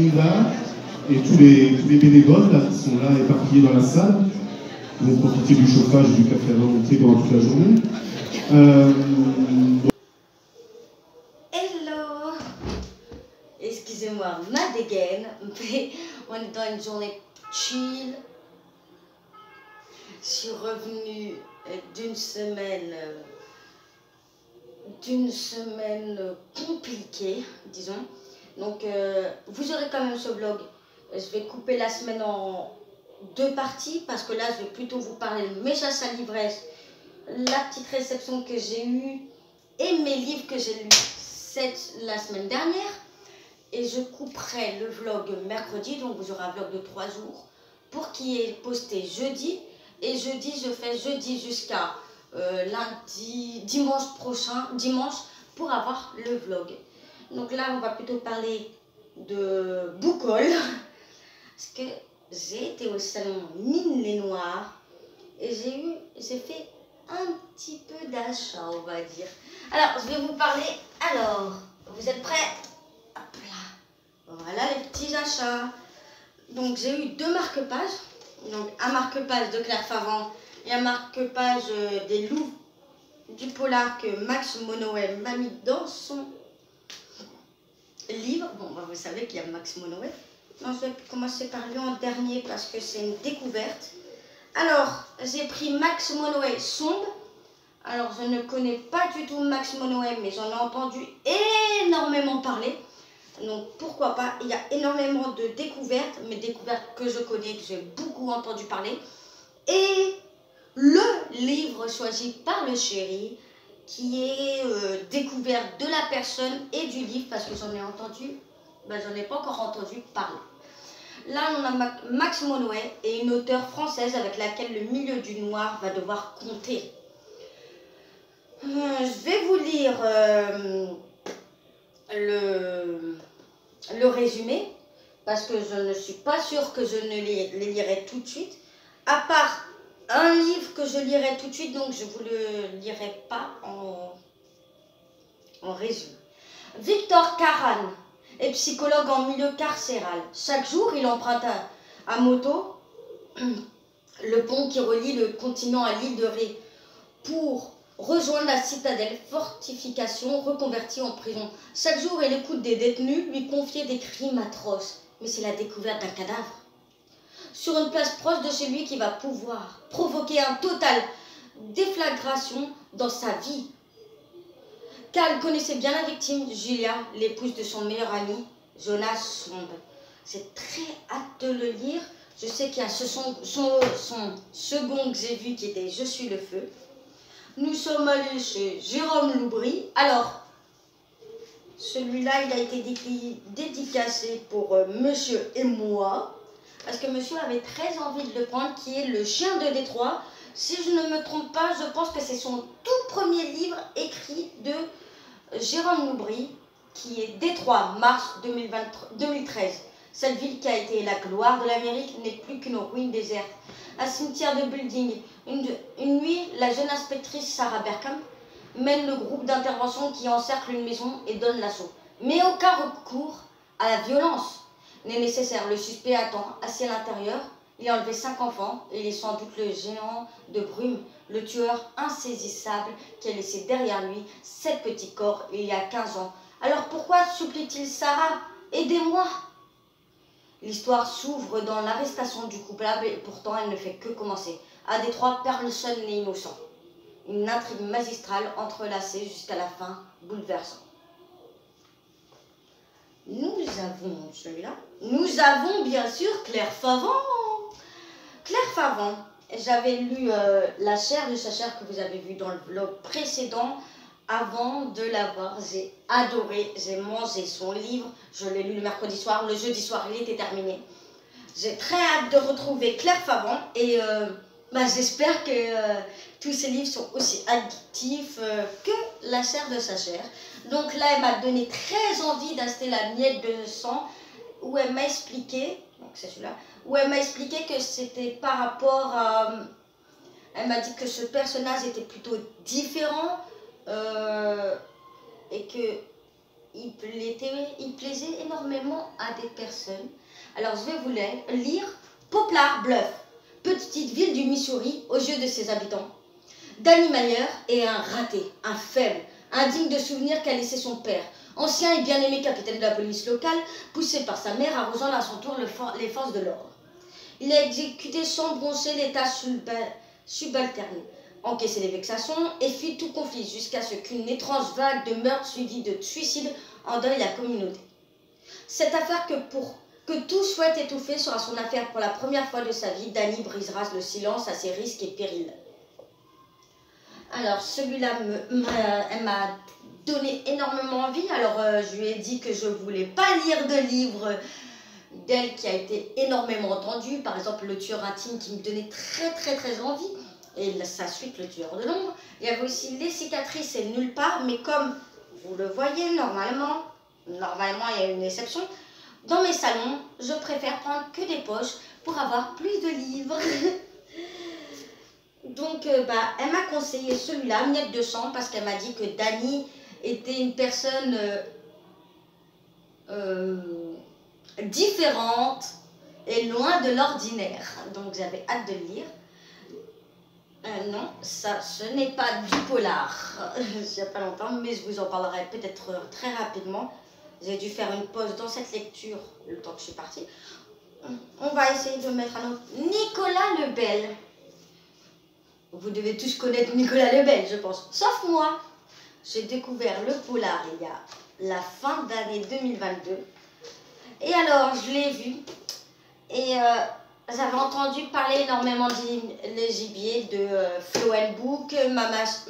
Linda et tous les bénévoles là, qui sont là éparpillés dans la salle. Vous vont profiter du chauffage du café à volonté pendant toute la journée. Hello. Excusez-moi ma dégaine, mais on est dans une journée chill. Je suis revenue d'une semaine compliquée, disons. Donc, vous aurez quand même ce vlog. Je vais couper la semaine en 2 parties parce que là, je vais plutôt vous parler de mes chasses à l'ivresse, la petite réception que j'ai eue et mes livres que j'ai lus la semaine dernière. Et je couperai le vlog mercredi, donc vous aurez un vlog de 3 jours pour qu'il est posté jeudi. Et jeudi, je fais jeudi jusqu'à dimanche prochain, pour avoir le vlog. Donc là, on va plutôt parler de Boucol, parce que j'ai été au salon Mine les Noirs et j'ai fait un petit peu d'achat, on va dire. Alors, je vais vous parler. Alors, vous êtes prêts? Hop là. Voilà les petits achats. Donc, j'ai eu 2 marque-pages. Donc, un marque-page de Claire Favant et un marque-page des loups du polar que Max Monoway m'a mis dans son livre. Bon, bah, vous savez qu'il y a Max Monoway. Non, je vais commencer par lui en dernier parce que c'est une découverte. Alors, j'ai pris Max Monoway Sombre. Alors, je ne connais pas du tout Max Monoway, mais j'en ai entendu énormément parler. Donc, pourquoi pas. Il y a énormément de découvertes, mais découvertes que je connais, que j'ai beaucoup entendu parler. Et le livre choisi par le chéri, qui est découverte de la personne et du livre, parce que j'en ai entendu, j'en ai pas encore entendu parler. Là, on a Max Monoway et une auteure française avec laquelle le milieu du noir va devoir compter. Je vais vous lire le résumé, parce que je ne suis pas sûre que je ne les lirai tout de suite, à part un livre que je lirai tout de suite, donc je ne vous le lirai pas en résumé. Victor Karan est psychologue en milieu carcéral. Chaque jour, il emprunte à moto le pont qui relie le continent à l'île de Ré pour rejoindre la citadelle, fortification reconvertie en prison. Chaque jour, il écoute des détenus lui confier des crimes atroces. Mais c'est la découverte d'un cadavre sur une place proche de chez lui qui va pouvoir provoquer un total déflagration dans sa vie. Cal connaissait bien la victime, Julia, l'épouse de son meilleur ami, Jonas Sombe. C'est très hâte de le lire. Je sais qu'il y a son second que j'ai vu qui était Je suis le feu. Nous sommes allés chez Jérôme Loubry. Alors, celui-là, il a été dédicacé pour monsieur et moi. Parce que monsieur avait très envie de le prendre, qui est Le Chien de Détroit. Si je ne me trompe pas, je pense que c'est son tout premier livre écrit de Jérôme Loubry, qui est Détroit, mars 2013. Cette ville qui a été la gloire de l'Amérique n'est plus qu'une ruine déserte. Un cimetière de buildings. Une nuit, la jeune inspectrice Sarah Berkham mène le groupe d'intervention qui encercle une maison et donne l'assaut. Mais aucun recours à la violence n'est nécessaire. Le suspect attend, assis à l'intérieur. Il a enlevé 5 enfants et il est sans doute le géant de brume, le tueur insaisissable qui a laissé derrière lui 7 petits corps il y a 15 ans. Alors pourquoi supplie-t-il Sarah? Aidez-moi! L'histoire s'ouvre dans l'arrestation du coupable et pourtant elle ne fait que commencer. À Détroit, personne n'est innocent. Une intrigue magistrale entrelacée jusqu'à la fin, bouleversante. Nous avons celui-là. Nous avons bien sûr Claire Favant. Claire Favant, j'avais lu La chair de sa chair que vous avez vu dans le vlog précédent. Avant de l'avoir, j'ai adoré, j'ai mangé son livre. Je l'ai lu le mercredi soir, le jeudi soir, il était terminé. J'ai très hâte de retrouver Claire Favant et j'espère que tous ces livres sont aussi addictifs que La chair de sa chair. Donc là, elle m'a donné très envie d'acheter La miette de sang, où elle m'a expliqué, donc c'est celui-là, où elle m'a expliqué que c'était par rapport à... Elle m'a dit que ce personnage était plutôt différent et que il plaisait énormément à des personnes. Alors je vais vous lire Poplar Bluff, petite ville du Missouri aux yeux de ses habitants. Danny Meyer est un raté, un faible, indigne de souvenirs qu'a laissé son père, ancien et bien-aimé capitaine de la police locale, poussé par sa mère à rejoindre à son tour les forces de l'ordre. Il a exécuté sans broncher les tâches subalternes, encaissé les vexations et fui tout conflit jusqu'à ce qu'une étrange vague de meurtres suivie de suicides endeuille la communauté. Cette affaire que tout souhaite étouffer sera son affaire pour la première fois de sa vie. Danny brisera le silence à ses risques et périls. Alors celui-là m'a donné énormément envie. Alors je lui ai dit que je ne voulais pas lire de livre d'elle qui a été énormément entendu. Par exemple Le Tueur intime qui me donnait très envie. Et sa suite Le Tueur de l'ombre. Il y avait aussi Les cicatrices et Nulle part. Mais comme vous le voyez normalement il y a une exception. Dans mes salons, je préfère prendre que des poches pour avoir plus de livres. Donc, elle m'a conseillé celui-là, Miette de sang, parce qu'elle m'a dit que Danny était une personne différente et loin de l'ordinaire. Donc, j'avais hâte de le lire. Non, ça, ce n'est pas du polar. Il n'y a pas longtemps, mais je vous en parlerai peut-être très rapidement. J'ai dû faire une pause dans cette lecture le temps que je suis partie. On va essayer de mettre un autre. Nicolas Lebel. Vous devez tous connaître Nicolas Lebel, je pense. Sauf moi. J'ai découvert le polar il y a la fin d'année 2022. Et alors, je l'ai vu. Et j'avais entendu parler énormément de Le Gibier de Flo Book,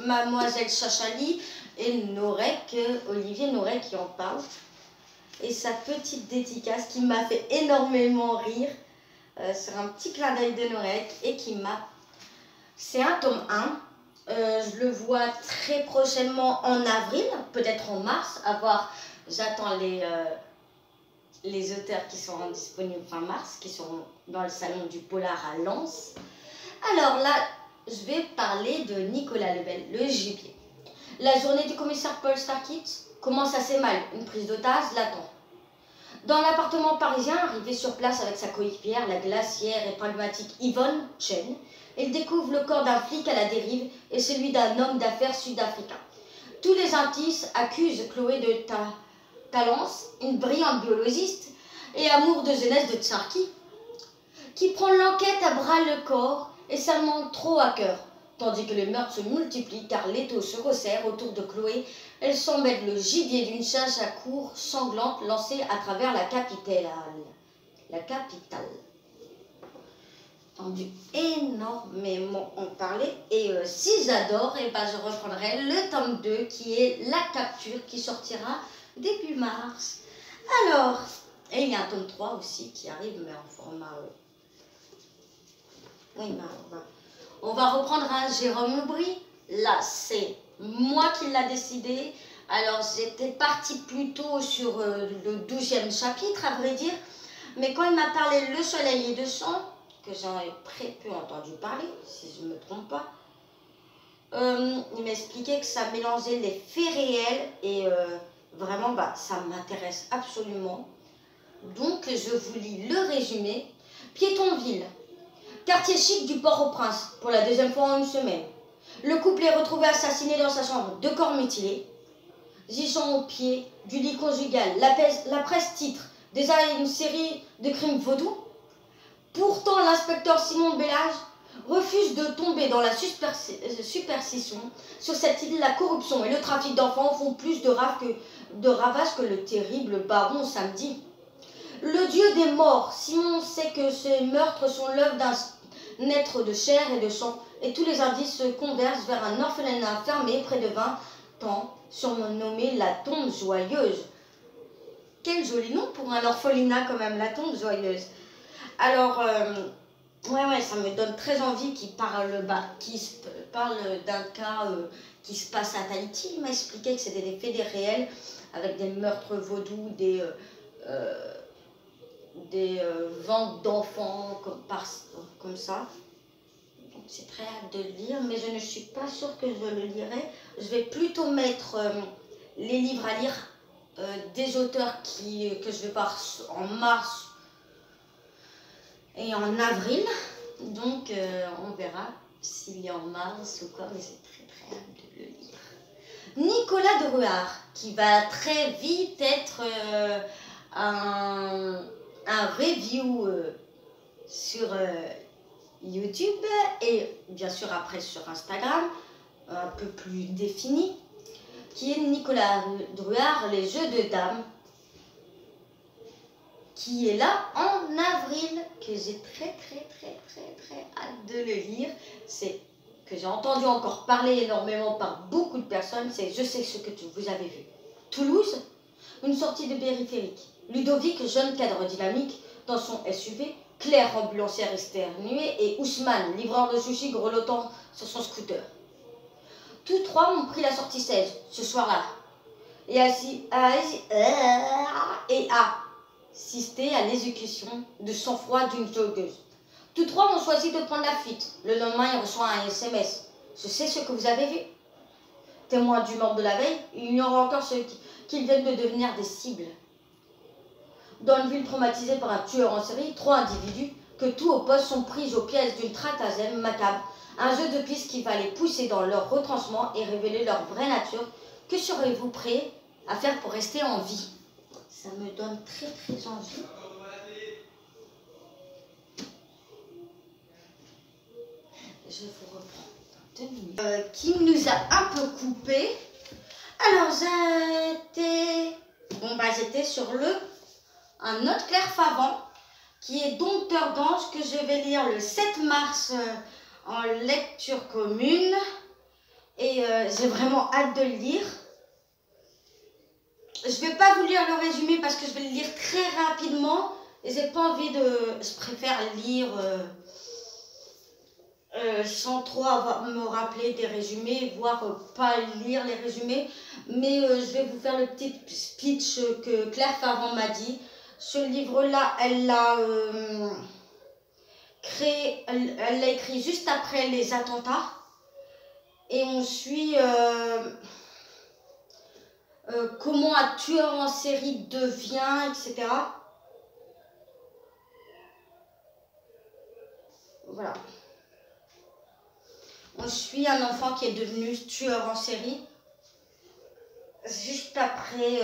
Mademoiselle Chachali et Norek, Olivier Norek qui en parle. Et sa petite dédicace qui m'a fait énormément rire sur un petit clin d'œil de Norek et qui m'a... C'est un tome 1. Je le vois très prochainement en avril, peut-être en mars. À voir, j'attends les auteurs qui seront disponibles fin mars, qui seront dans le salon du polar à Lens. Alors là, je vais parler de Nicolas Lebel, Le Gibier. La journée du commissaire Paul Starkitz commence assez mal, une prise d'otage l'attend. Dans l'appartement parisien, arrivé sur place avec sa coéquipière, la glaciaire et pragmatique Yvonne Chen, il découvre le corps d'un flic à la dérive et celui d'un homme d'affaires sud-africain. Tous les indices accusent Chloé de Talence, une brillante biologiste et amour de jeunesse de Tsarki, qui prend l'enquête à bras le corps et seulement trop à cœur. Tandis que les meurtres se multiplient car l'étau se resserre autour de Chloé, elle semble être le gibier d'une chasse à courre sanglante lancée à travers la capitale. Entendu énormément en parler. Et si j'adore, je reprendrai le tome 2 qui est La Capture qui sortira début mars. Alors, et il y a un tome 3 aussi qui arrive mais en format... Oui, on va reprendre un Jérôme Aubry. Là, c'est moi qui l'a décidé. Alors, j'étais partie plutôt sur le 12e chapitre, à vrai dire. Mais quand il m'a parlé Le Soleil et de sang, que j'en ai très peu entendu parler, si je ne me trompe pas, il m'expliquait que ça mélangeait les faits réels et vraiment, ça m'intéresse absolument. Donc, je vous lis le résumé. Piétonville. Quartier chic du Port-au-Prince, pour la deuxième fois en une semaine. Le couple est retrouvé assassiné dans sa chambre, 2 corps mutilés. Gisant au pied du lit conjugal, la presse titre déjà une série de crimes vaudous. Pourtant, l'inspecteur Simon Bellage refuse de tomber dans la superstition. Sur cette île, la corruption et le trafic d'enfants font plus de ravages que le terrible baron samedi. Le dieu des morts, Simon sait que ces meurtres sont l'œuvre d'un être de chair et de sang, et tous les indices se convergent vers un orphelinat fermé près de 20 ans, surnommé la Tombe Joyeuse. Quel joli nom pour un orphelinat quand même, la Tombe Joyeuse. Alors, ouais, ça me donne très envie qu'il parle d'un cas qui se passe à Tahiti. Il m'a expliqué que c'était des faits réels, avec des meurtres vaudous, des ventes d'enfants comme ça. Donc c'est très hâte de le lire, mais je ne suis pas sûre que je le lirai. Je vais plutôt mettre les livres à lire des auteurs que je vais voir en mars et en avril. Donc on verra s'il est en mars ou quoi, mais c'est très hâte de le lire. Nicolas Drouhard, qui va très vite être un review sur YouTube et bien sûr après sur Instagram, un peu plus défini, qui est Nicolas Drouhard, Les Jeux de Dames, qui est là en avril, que j'ai très hâte de le lire. C'est que j'ai entendu encore parler énormément par beaucoup de personnes, c'est Je sais ce que vous avez vu. Toulouse, une sortie de périphérique. Ludovic, jeune cadre dynamique, dans son SUV, Claire, ambulancière exténuée, et Ousmane, livreur de sushi grelottant sur son scooter. Tous trois ont pris la sortie 16 ce soir-là et assisté à l'exécution de sang-froid d'une joggeuse. Tous trois ont choisi de prendre la fuite. Le lendemain, il reçoit un SMS. Je sais ce que vous avez vu. Témoin du mort de la veille, il ignore encore ceux qui viennent de devenir des cibles. Dans une ville traumatisée par un tueur en série, 3 individus que tout oppose sont pris aux pièces d'une tratagème macabre. Un jeu de pistes qui va les pousser dans leur retranchement et révéler leur vraie nature. Que serez-vous prêts à faire pour rester en vie? Ça me donne très envie. Je vous reprends dans 2 minutes. Qui nous a un peu coupé. Alors j'étais sur un autre Claire Favant qui est Dompteur d'ange, que je vais lire le 7 mars en lecture commune. Et j'ai vraiment hâte de le lire. Je ne vais pas vous lire le résumé parce que je vais le lire très rapidement. Et j'ai pas envie de... Je préfère lire sans trop me rappeler des résumés, voire pas lire les résumés. Mais je vais vous faire le petit speech que Claire Favant m'a dit. Ce livre-là, elle l'a créé, elle l'a écrit juste après les attentats. Et on suit comment un tueur en série devient, etc. Voilà. On suit un enfant qui est devenu tueur en série juste après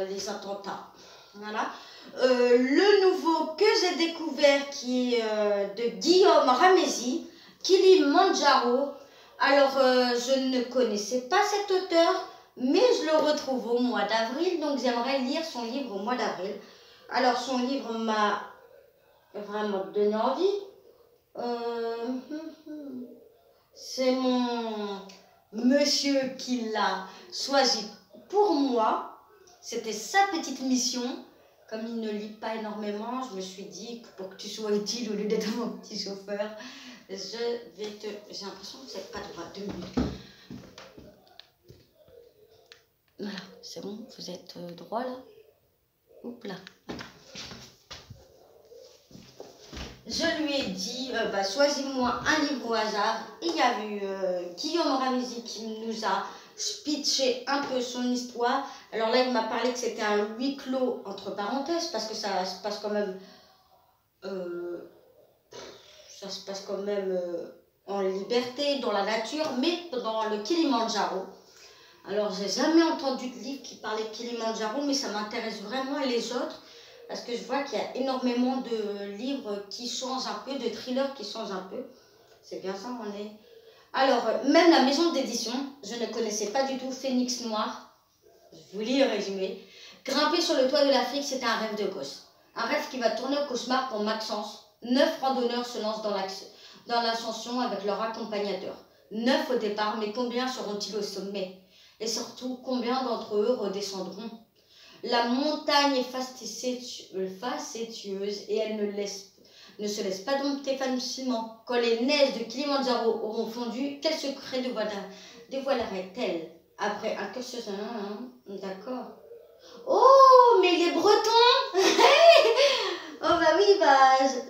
les attentats. Voilà. Le nouveau que j'ai découvert qui est de Guillaume Ramesi, Kilimandjaro. Alors, je ne connaissais pas cet auteur, mais je le retrouve au mois d'avril, donc j'aimerais lire son livre au mois d'avril. Alors, son livre m'a vraiment donné envie. C'est mon monsieur qui l'a choisi pour moi. C'était sa petite mission. Comme il ne lit pas énormément, je me suis dit que pour que tu sois utile au lieu d'être mon petit chauffeur, j'ai l'impression que vous n'avez pas droit 2 minutes. Voilà, c'est bon, vous êtes droit là. Oups là, attends. Je lui ai dit, choisis-moi un livre au hasard. Il y a eu Guillaume Ramesi qui nous a pitché un peu son histoire. Alors là, il m'a parlé que c'était un huis clos, entre parenthèses, parce que ça se passe quand même... en liberté, dans la nature, mais dans le Kilimandjaro. Alors, j'ai jamais entendu de livre qui parlait de Kilimandjaro, mais ça m'intéresse vraiment les autres, parce que je vois qu'il y a énormément de livres qui changent un peu, de thrillers qui changent un peu. C'est bien ça, on est... Alors, même la maison d'édition, je ne connaissais pas du tout Phénix Noir. Je vous lis le résumé. Grimper sur le toit de l'Afrique, c'était un rêve de gosse. Un rêve qui va tourner au cauchemar pour Maxence. 9 randonneurs se lancent dans l'ascension avec leur accompagnateur. 9 au départ, mais combien seront-ils au sommet? Et surtout, combien d'entre eux redescendront? La montagne est facétieuse et elle ne se laisse pas dompter facilement. Quand les neiges de Kilimandjaro auront fondu, quel secret dévoilerait-elle? Après un cursus... D'accord. Oh, mais les Bretons. Oh bah oui,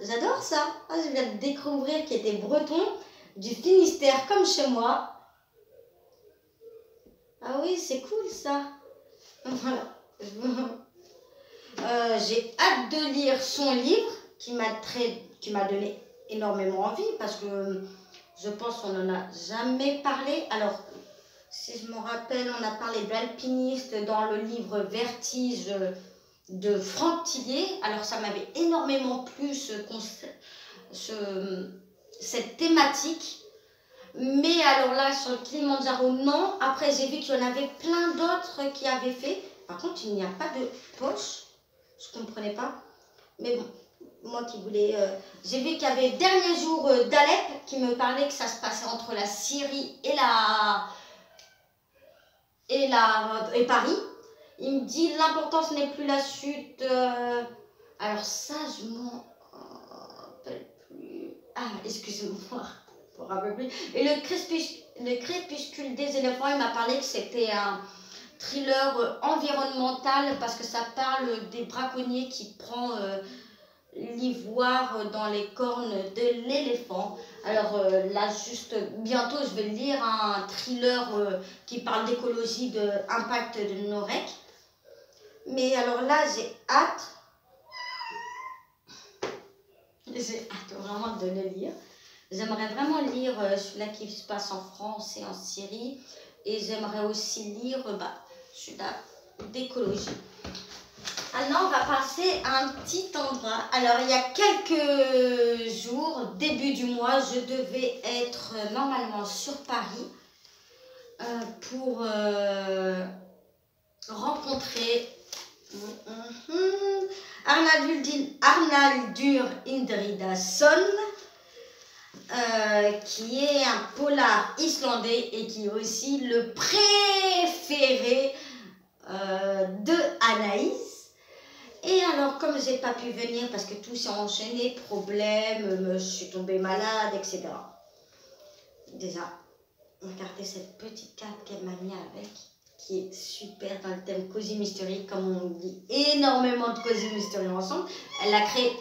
j'adore ça. Je viens de découvrir qu'il y a des Bretons du Finistère comme chez moi. Ah oui, c'est cool ça. Voilà. J'ai hâte de lire son livre qui m'a donné énormément envie parce que je pense qu'on n'en a jamais parlé. Alors, si je me rappelle, on a parlé d'alpiniste dans le livre Vertige de Franck Tillier. Alors, ça m'avait énormément plu cette thématique. Mais alors là, sur le Kilimanjaro, non. Après, j'ai vu qu'il y en avait plein d'autres qui avaient fait. Par contre, il n'y a pas de poche. Je ne comprenais pas. Mais bon, moi qui voulais... j'ai vu qu'il y avait Dernier jour d'Alep qui me parlait que ça se passait entre la Syrie et Paris. Il me dit l'important ce n'est plus la chute. Alors ça, je m'en rappelle plus. Ah, excusez-moi. Pour un peu plus. Et le crépuscule des éléphants, il m'a parlé que c'était un thriller environnemental parce que ça parle des braconniers qui prend l'ivoire dans les cornes de l'éléphant. Alors là, juste bientôt, je vais lire un thriller qui parle d'écologie, de impact de nos REC. Mais alors là, j'ai hâte vraiment de le lire. J'aimerais vraiment lire celui-là qui se passe en France et en Syrie. Et j'aimerais aussi lire celui-là d'écologie. Maintenant, on va passer à un petit endroit. Alors, il y a quelques jours, début du mois, je devais être normalement sur Paris pour rencontrer Arnaldur Indridason, qui est un polar islandais et qui est aussi le préféré de Anaïs. Et alors, comme j'ai pas pu venir parce que tout s'est enchaîné, problème, je suis tombée malade, etc. Déjà, regardez cette petite carte qu'elle m'a mis avec, qui est super dans le thème Cozy Mystery, comme on dit énormément de Cozy Mystery ensemble. Elle a créé...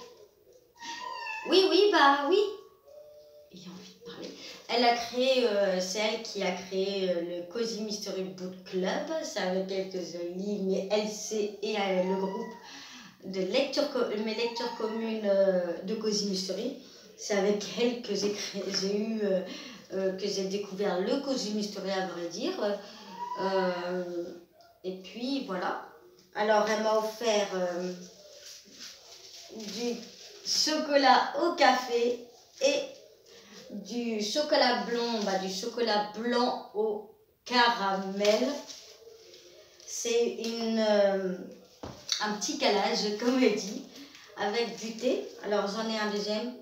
Oui, il a envie de parler. Elle a créé, c'est elle qui a créé le Cozy Mystery Book Club. C'est avec elle que je lis, mais elle sait, et le groupe de mes lectures communes de Cozy Mystery. C'est avec elle que j'ai découvert le Cozy Mystery, à vrai dire. Et puis voilà. Alors elle m'a offert du chocolat au café et du chocolat blanc au caramel. C'est un petit calage, comme elle dit, avec du thé. Alors j'en ai un deuxième.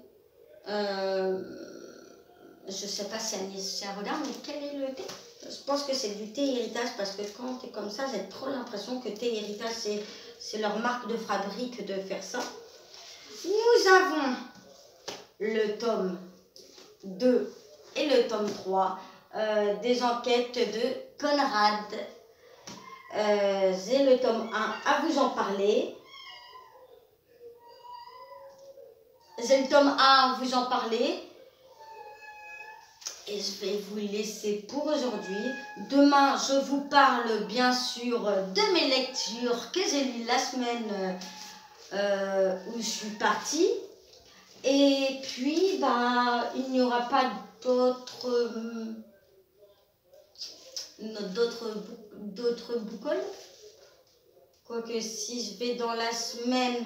Je sais pas si Agnès regarde, mais quel est le thé? Je pense que c'est du thé héritage parce que quand c'est comme ça, j'ai trop l'impression que thé héritage, c'est leur marque de fabrique de faire ça. Nous avons le tome 2 et le tome 3 des enquêtes de Conrad. J'ai le tome 1 à vous en parler. J'ai le tome 1 à vous en parler. Et je vais vous laisser pour aujourd'hui. Demain, je vous parle bien sûr de mes lectures que j'ai lues la semaine où je suis partie. Et puis, il n'y aura pas d'autres boucoles. Quoique si je vais dans la semaine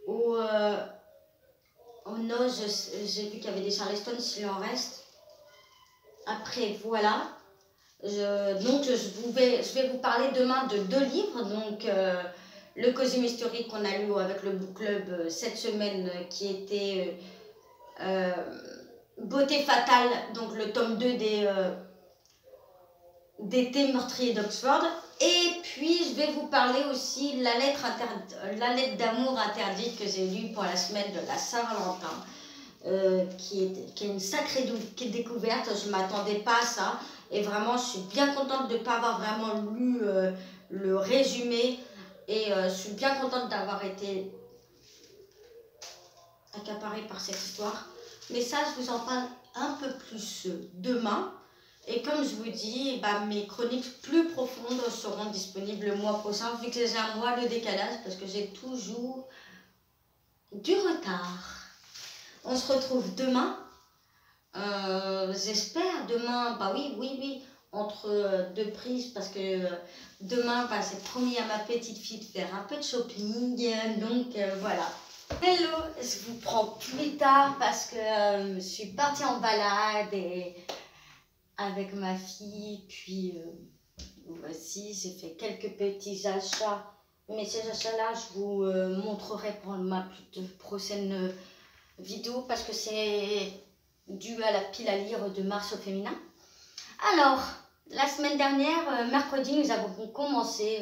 où... Oh non, j'ai vu qu'il y avait des Charleston, s'il en reste. Après, voilà. Je vais vous parler demain de 2 livres. Donc, le Cozy Mystery qu'on a lu avec le book club cette semaine, qui était Beauté fatale, donc le tome 2 d'été meurtrier d'Oxford. Et puis je vais vous parler aussi la lettre d'amour interdite que j'ai lue pour la semaine de la Saint-Valentin, qui est une sacrée découverte. Je ne m'attendais pas à ça et vraiment je suis bien contente de ne pas avoir vraiment lu le résumé et je suis bien contente d'avoir été accaparée par cette histoire. Mais ça, je vous en parle un peu plus demain. Et comme je vous dis, mes chroniques plus profondes seront disponibles le mois prochain, vu que j'ai un mois de décalage, parce que j'ai toujours du retard. On se retrouve demain. J'espère demain, oui, entre deux prises, parce que demain, c'est promis à ma petite fille de faire un peu de shopping, donc voilà. Hello, je vous prends plus tard parce que je suis partie en balade avec ma fille, puis voici, j'ai fait quelques petits achats, mais ces achats-là, je vous montrerai pour ma prochaine vidéo, parce que c'est dû à la pile à lire de Mars au féminin. Alors, la semaine dernière, mercredi, nous avons commencé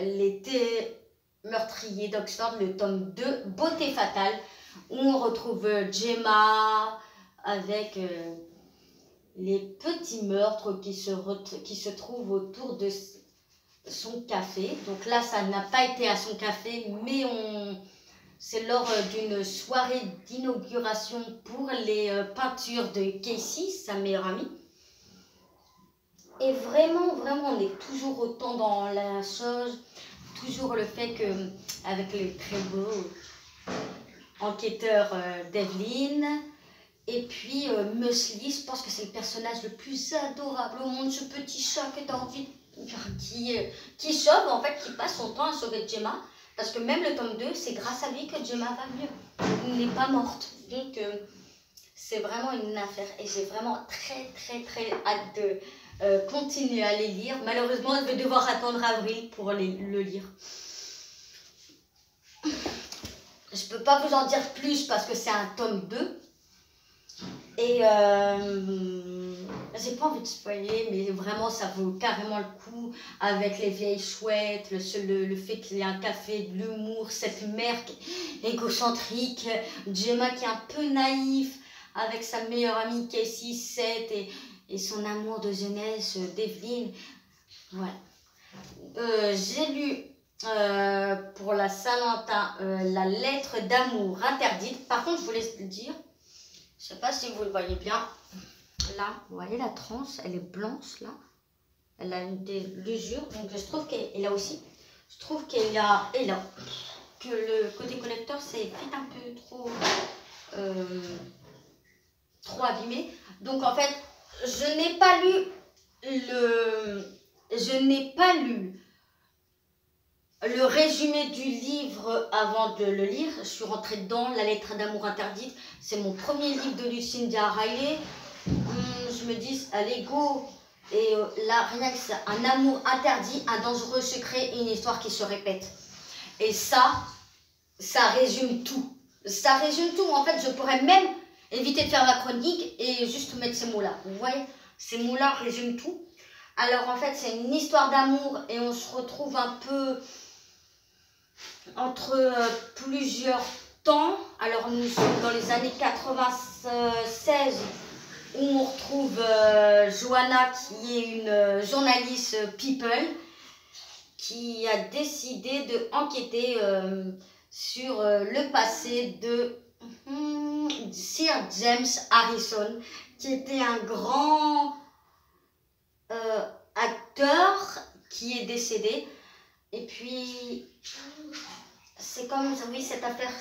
l'été meurtrier d'Oxford, le tome 2, Beauté fatale, où on retrouve Gemma avec les petits meurtres qui se trouvent autour de son café. Donc là, ça n'a pas été à son café, mais c'est lors d'une soirée d'inauguration pour les peintures de Casey, sa meilleure amie. Et vraiment, on est toujours autant dans la chose, toujours le fait que, avec le très beau enquêteur d'Evelyn, et puis Muesli, je pense que c'est le personnage le plus adorable au monde, ce petit chat que tu as envie, qui sauve, en fait, qui passe son temps à sauver Gemma, parce que même le tome 2, c'est grâce à lui que Gemma va mieux, elle n'est pas morte, donc c'est vraiment une affaire, et j'ai vraiment très hâte de continuer à les lire. Malheureusement, je vais devoir attendre avril pour le lire. Je peux pas vous en dire plus parce que c'est un tome 2. Et j'ai pas envie de spoiler, mais vraiment ça vaut carrément le coup, avec les vieilles chouettes, le fait qu'il y ait un café, de l'humour, cette mère égocentrique, Gemma qui est un peu naïf, avec sa meilleure amie Casey, Seth, et son amour de jeunesse d'Evelyn. Voilà. J'ai lu pour la Saint-Valentin la lettre d'amour interdite. Par contre, je voulais le dire, je sais pas si vous le voyez bien, là, vous voyez la tranche, elle est blanche là, elle a des usures, donc je trouve qu'elle a aussi, je trouve qu'elle a, et là, que le côté collector c'est peut-être un peu trop abîmé. Donc en fait, je n'ai pas lu le résumé du livre avant de le lire. Je suis rentrée dedans, la lettre d'amour interdite. C'est mon premier livre de Lucinda Riley. Je me dis, allez, go. Et là, rien que ça, un amour interdit, un dangereux secret et une histoire qui se répète. Et ça résume tout. Ça résume tout. En fait, je pourrais même éviter de faire ma chronique et juste mettre ces mots-là. Vous voyez, ces mots-là résument tout. Alors, en fait, c'est une histoire d'amour et on se retrouve un peu entre plusieurs temps. Alors nous sommes dans les années 96 où on retrouve Joanna qui est une journaliste People qui a décidé d'enquêter sur le passé de Sir James Harrison, qui était un grand acteur qui est décédé. Et puis c'est comme, oui, cette affaire,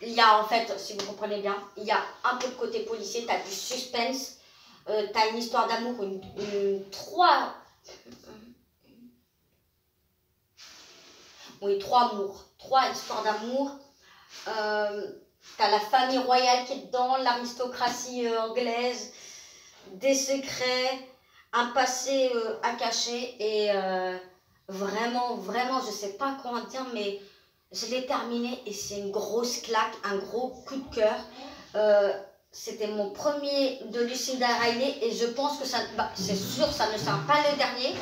il y a en fait, si vous comprenez bien, il y a un peu de côté policier, tu as du suspense, tu as une histoire d'amour, trois histoires d'amour. Tu as la famille royale qui est dedans, l'aristocratie anglaise, des secrets, un passé à cacher, et vraiment, je sais pas comment dire, mais je l'ai terminé et c'est une grosse claque, un gros coup de cœur. C'était mon premier de Lucinda Riley et je pense que ça, c'est sûr, ça ne sera pas le dernier.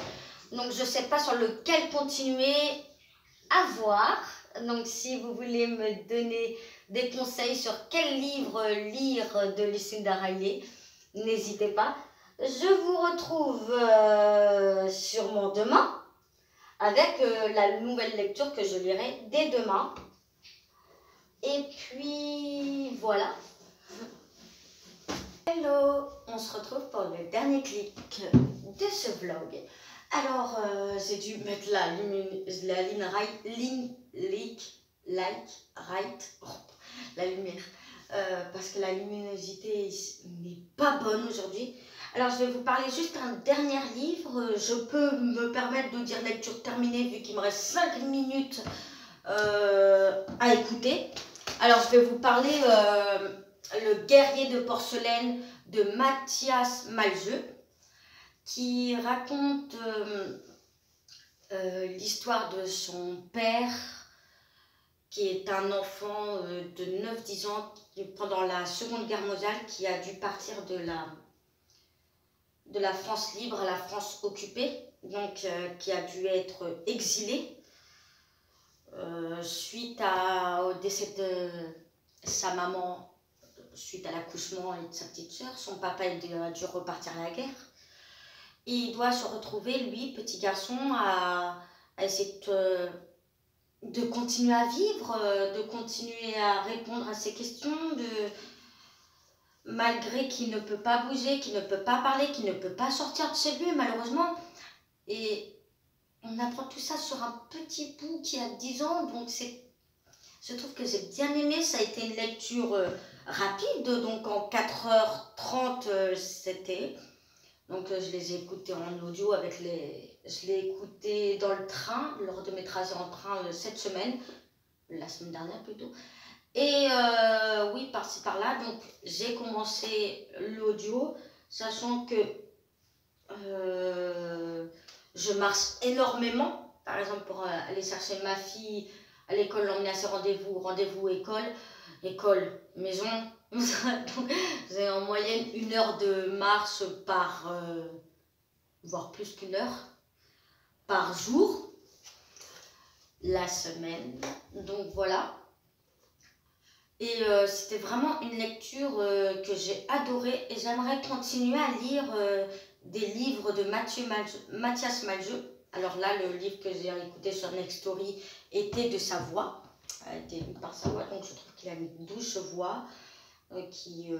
Donc je sais pas sur lequel continuer à voir. Donc si vous voulez me donner des conseils sur quel livre lire de Lucinda Riley, n'hésitez pas. Je vous retrouve sûrement demain avec la nouvelle lecture que je lirai dès demain. Et puis voilà. Hello. on se retrouve pour le dernier clic de ce vlog. Alors, j'ai dû mettre la ligne right, la lumière, parce que la luminosité n'est pas bonne aujourd'hui. Alors, je vais vous parler juste d'un dernier livre. Je peux me permettre de dire lecture terminée vu qu'il me reste 5 minutes à écouter. Alors, je vais vous parler Le guerrier de porcelaine de Mathias Malzieu, qui raconte l'histoire de son père, qui est un enfant de 9-10 ans pendant la Seconde Guerre mondiale, qui a dû partir de la France libre à la France occupée, donc qui a dû être exilé suite au décès de sa maman, suite à l'accouchement et de sa petite sœur. Son papa a dû repartir à la guerre. Et il doit se retrouver, lui, petit garçon, à essayer de continuer à vivre, de continuer à répondre à ses questions, malgré qu'il ne peut pas bouger, qu'il ne peut pas parler, qu'il ne peut pas sortir de chez lui, malheureusement. Et on apprend tout ça sur un petit bout qui a 10 ans, donc je trouve que j'ai bien aimé. Ça a été une lecture rapide, donc en 4h30 c'était. Donc je les ai écoutés en audio je l'ai écouté dans le train, lors de mes trajets en train cette semaine, la semaine dernière plutôt. Et oui, par-ci par-là, donc j'ai commencé l'audio, sachant que je marche énormément. Par exemple, pour aller chercher ma fille à l'école, l'emmener à ses rendez-vous école, maison. J'ai en moyenne 1 heure de marche voire plus qu'1 heure par jour, la semaine. Donc voilà. Et c'était vraiment une lecture que j'ai adorée, et j'aimerais continuer à lire des livres de Mathias Malzieu. Alors là, le livre que j'ai écouté sur Nextory était de sa voix, a été lu par sa voix, donc je trouve qu'il a une douce voix qui est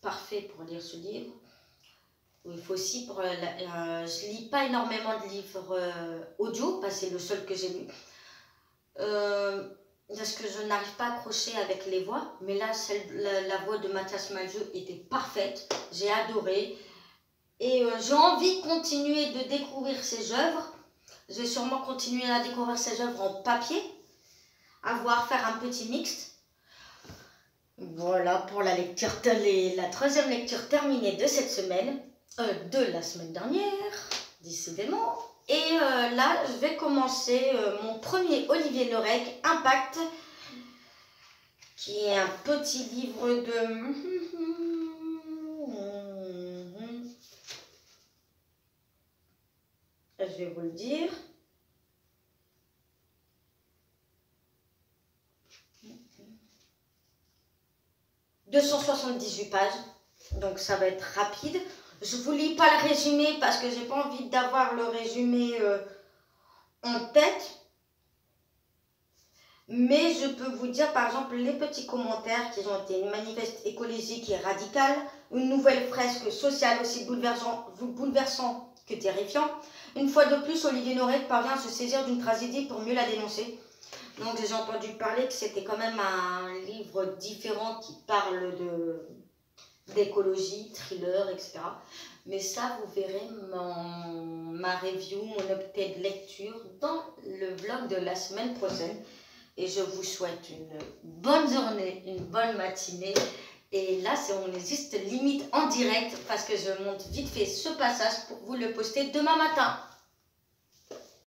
parfait pour lire ce livre. Il faut aussi, je lis pas énormément de livres audio, parce que c'est le seul que j'ai lu. Parce que je n'arrive pas à accrocher avec les voix, mais là, la voix de Mathias Malzieu était parfaite, j'ai adoré. Et j'ai envie de continuer de découvrir ses œuvres. Je vais sûrement continuer à découvrir ses œuvres en papier, faire un petit mixte. Voilà pour la lecture, la 3e lecture terminée de cette semaine, de la semaine dernière, décidément. Et là, je vais commencer mon premier Olivier Lorec, Impact, qui est un petit livre de... Je vais vous le dire. « 278 pages, donc ça va être rapide. Je ne vous lis pas le résumé parce que j'ai pas envie d'avoir le résumé en tête. Mais je peux vous dire par exemple les petits commentaires qui ont été: une manifeste écologique et radicale, une nouvelle fresque sociale aussi bouleversant que terrifiant. Une fois de plus, Olivier Lorec parvient à se saisir d'une tragédie pour mieux la dénoncer. Donc j'ai entendu parler que c'était quand même un livre différent qui parle d'écologie, thriller, etc. Mais ça, vous verrez ma review, mon update de lecture dans le vlog de la semaine prochaine. Et je vous souhaite une bonne journée, une bonne matinée. Et là, on est juste limite en direct parce que je monte vite fait ce passage pour vous le poster demain matin.